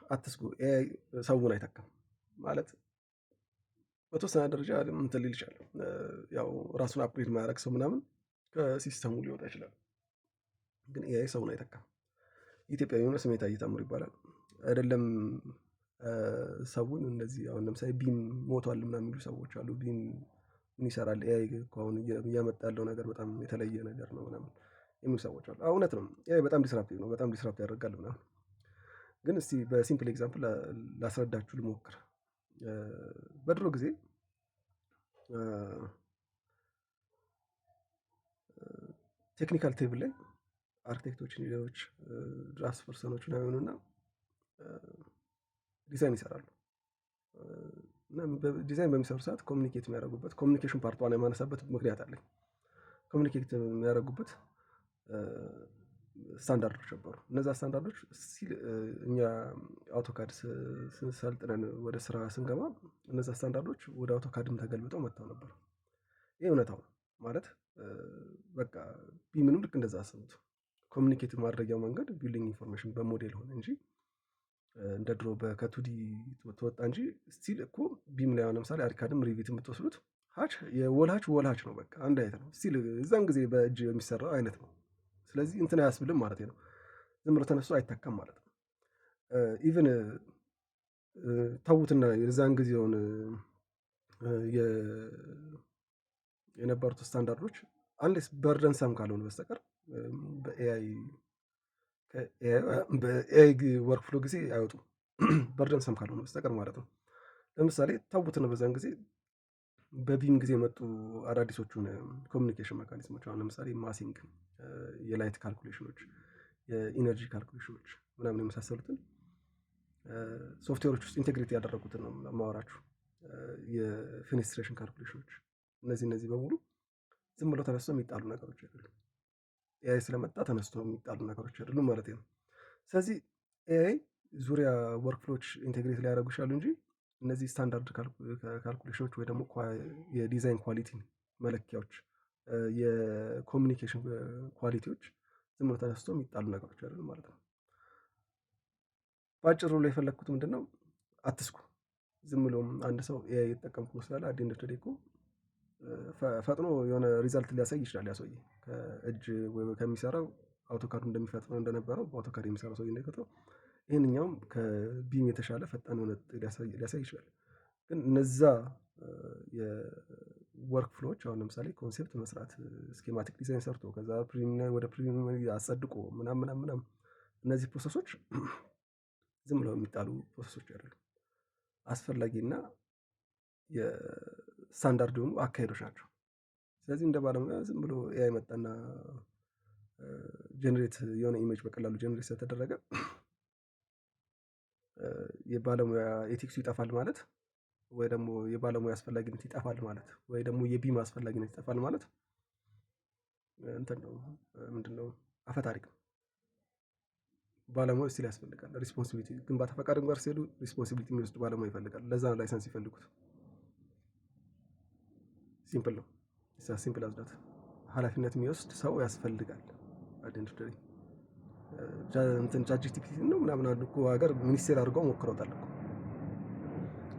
አትስጉ። ኤአይ ሰውን አይተካም ማለት በተወሰነ ደረጃ እንትን ሊል ይችላል። ያው ራሱን አፕግሬድ ማያደርግ ሰው ምናምን ከሲስተሙ ሊወጣ ይችላል። ግን ኤአይ ሰውን አይተካም። ኢትዮጵያዊ የሆነ ስሜታዊ ታምሩ ይባላል። አይደለም ሰውን እንደዚህ አሁን ለምሳሌ ቢም ሞቷል ምናምን የሚሉ ሰዎች አሉ። ቢም ምን ይሰራል? ኤአይ እኮ አሁን እያመጣ ያለው ነገር በጣም የተለየ ነገር ነው ምናምን የሚሉ ሰዎች አሉ። እውነት ነው። ኤአይ በጣም ዲስራፕቲቭ ነው። በጣም ዲስራፕት ያደርጋል ምናምን። ግን እስቲ በሲምፕል ኤግዛምፕል ላስረዳችሁ ልሞክር። በድሮ ጊዜ ቴክኒካል ቴብል ላይ አርክቴክቶች፣ ኢንጂነሮች፣ ድራፍት ፐርሰኖች ምናምንና ዲዛይን ይሰራሉ። እና ዲዛይን በሚሰሩ ሰዓት ኮሚኒኬት የሚያደርጉበት ኮሚኒኬሽን ፓርቷን የማነሳበት ምክንያት አለኝ። ኮሚኒኬት የሚያደርጉበት ስታንዳርዶች ነበሩ። እነዛ ስታንዳርዶች ሲል እኛ አውቶካድ ሰልጥነን ወደ ስራ ስንገባ እነዛ ስታንዳርዶች ወደ አውቶካድም ተገልብጠው መጥተው ነበር። ይህ እውነታው ማለት በቃ ቢምንም ልክ እንደዛ አስቡት። ኮሚኒኬት ማድረጊያው መንገድ ቢልዲንግ ኢንፎርሜሽን በሞዴል ሆነ እንጂ እንደ ድሮ ከቱዲ ተወጣ እንጂ ስቲል እኮ ቢም ላይ ለምሳሌ አሪካድም ሪቪትም ብትወስዱት ሀች ወልሃች ነው። በቃ አንድ አይነት ነው። ስቲል እዛን ጊዜ በእጅ የሚሰራው አይነት ነው። ስለዚህ እንትን አያስብልም ማለት ነው። ዝም ብሎ ተነስቶ አይተካም ማለት ነው። ኢቭን ተዉትና የዛን ጊዜውን የነበሩት ስታንዳርዶች አንሌስ በርደን ሰም ካልሆነ በስተቀር በኤአይ ወርክፍሎ ጊዜ አይወጡም። በርደን ሰም ካልሆነ በስተቀር ማለት ነው። ለምሳሌ ተዉትና በዛን ጊዜ በቢም ጊዜ የመጡ አዳዲሶቹን ኮሚኒኬሽን ሜካኒዝሞች አሁን ለምሳሌ ማሲንግ፣ የላይት ካልኩሌሽኖች፣ የኢነርጂ ካልኩሌሽኖች ምናምን የመሳሰሉትን ሶፍትዌሮች ውስጥ ኢንቴግሬት ያደረጉትን ነው ማወራችሁ። የፌኔስትሬሽን ካልኩሌሽኖች እነዚህ በሙሉ ዝም ብለው ተነስቶ የሚጣሉ ነገሮች አይደሉም። ኤአይ ስለመጣ ተነስቶ የሚጣሉ ነገሮች አይደሉም ማለት ነው። ስለዚህ ኤአይ ዙሪያ ወርክፍሎች ኢንቴግሬት ሊያደርጉ ይችላሉ እንጂ እነዚህ ስታንዳርድ ካልኩሌሽኖች ወይ ደግሞ የዲዛይን ኳሊቲ መለኪያዎች፣ የኮሚኒኬሽን ኳሊቲዎች ዝም ብሎ ተነስቶ የሚጣሉ ነገሮች አይደሉም ማለት ነው። በአጭሩ ላይ የፈለግኩት ምንድነው? አትስኩ። ዝም ብሎም አንድ ሰው ኤአይ የተጠቀምኩ ስላለ አዴንድ ኦፍ ዘ ዴይ እኮ ፈጥኖ የሆነ ሪዛልት ሊያሳይ ይችላል። ያ ሰውዬ ከእጅ ወይ ከሚሰራው አውቶካድ እንደሚፈጥነው እንደነበረው በአውቶካድ የሚሰራው ሰውዬ እንደሚፈጥነው ይህንኛውም ከቢም የተሻለ ፈጣን የሆነ ሊያሳይ ይችላል። ግን እነዛ የወርክ ፍሎዎች አሁን ለምሳሌ ኮንሴፕት መስራት፣ ስኬማቲክ ዲዛይን ሰርቶ ከዛ ወደ ፕሪሊሚናሪ አጸድቆ ምናምን እነዚህ ፕሮሰሶች ዝም ብለው የሚጣሉ ፕሮሰሶች አይደሉም። አስፈላጊና የስታንዳርድ የሆኑ አካሄዶች ናቸው። ስለዚህ እንደ ባለሙያ ዝም ብሎ ኤአይ መጣና ጀነሬት የሆነ ኢሜጅ በቀላሉ ጀነሬት ስለተደረገ የባለሙያ ኤቲክሱ ይጠፋል ማለት ወይ ደግሞ የባለሙያ አስፈላጊነት ይጠፋል ማለት ወይ ደግሞ የቢም አስፈላጊነት ይጠፋል ማለት እንትን ነው። ምንድነው? አፈታሪክ ነው። ባለሙያ ስቲል ያስፈልጋል። ሪስፖንሲቢሊቲ ግንባታ ፈቃድም ጋር ሲሄዱ ሪስፖንሲቢሊቲ የሚወስድ ባለሙያ ይፈልጋል። ለዛ ነው ላይሰንስ ይፈልጉት። ሲምፕል ነው። ሲምፕል አዝዳት ኃላፊነት የሚወስድ ሰው ያስፈልጋል። አዴንድ ኦፍ እንትን ቻትጂፒቲ ነው ምናምን አሉ እኮ ሀገር ሚኒስቴር አድርገው ሞክረውታል እኮ።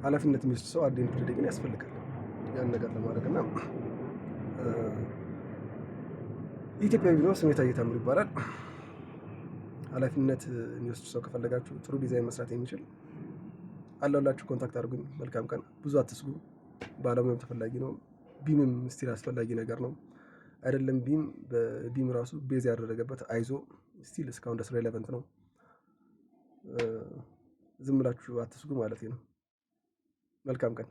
ኃላፊነት የሚወስድ ሰው አዴንድ ኦፍ ግን ያስፈልጋል ያን ነገር ለማድረግ እና ኢትዮጵያዊ ቢኖር ስሜታዊ ታምሩ ይባላል። ኃላፊነት የሚወስድ ሰው ከፈለጋችሁ ጥሩ ዲዛይን መስራት የሚችል አለሁላችሁ፣ ኮንታክት አድርጉኝ። መልካም ቀን። ብዙ አትስጉ። ባለሙያም ተፈላጊ ነው። ቢምም ስቲል አስፈላጊ ነገር ነው። አይደለም በቢም ራሱ ቤዝ ያደረገበት አይዞ ስቲል እስካሁን ድረስ ሬሌቨንት ነው። ዝም ብላችሁ አትስጉ ማለት ነው። መልካም ቀን።